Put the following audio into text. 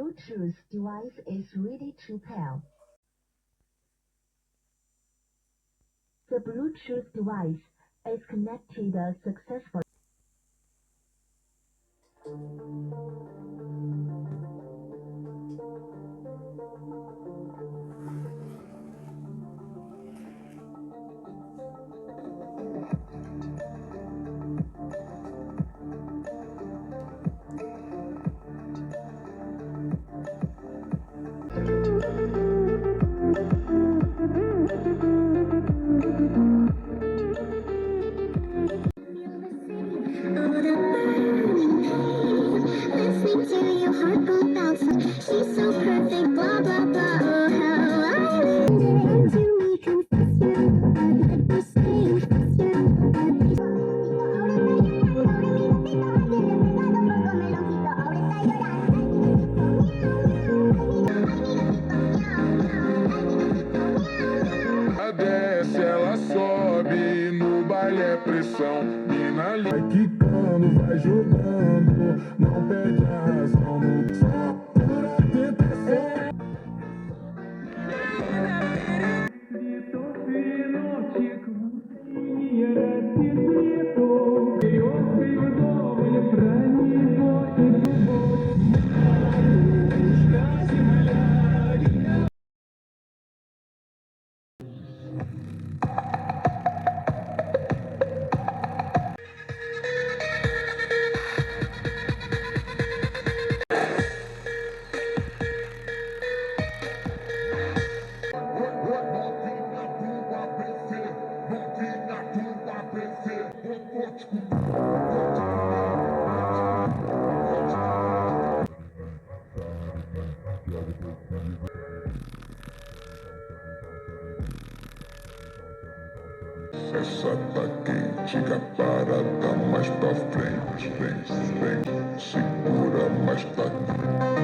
Bluetooth device is ready to pair. The Bluetooth device is connected successfully. Listening to your heart go bounce. She's so perfect, blah blah blah. Oh, how I live to me, confess you're saying Desce, ela sobe, no baile é pressão. Mina vai quicando, vai jogando, não perde a razão no só por a tentação. Essa tá quente, a parada mais pra frente, frente, frente, segura, mas tá quente.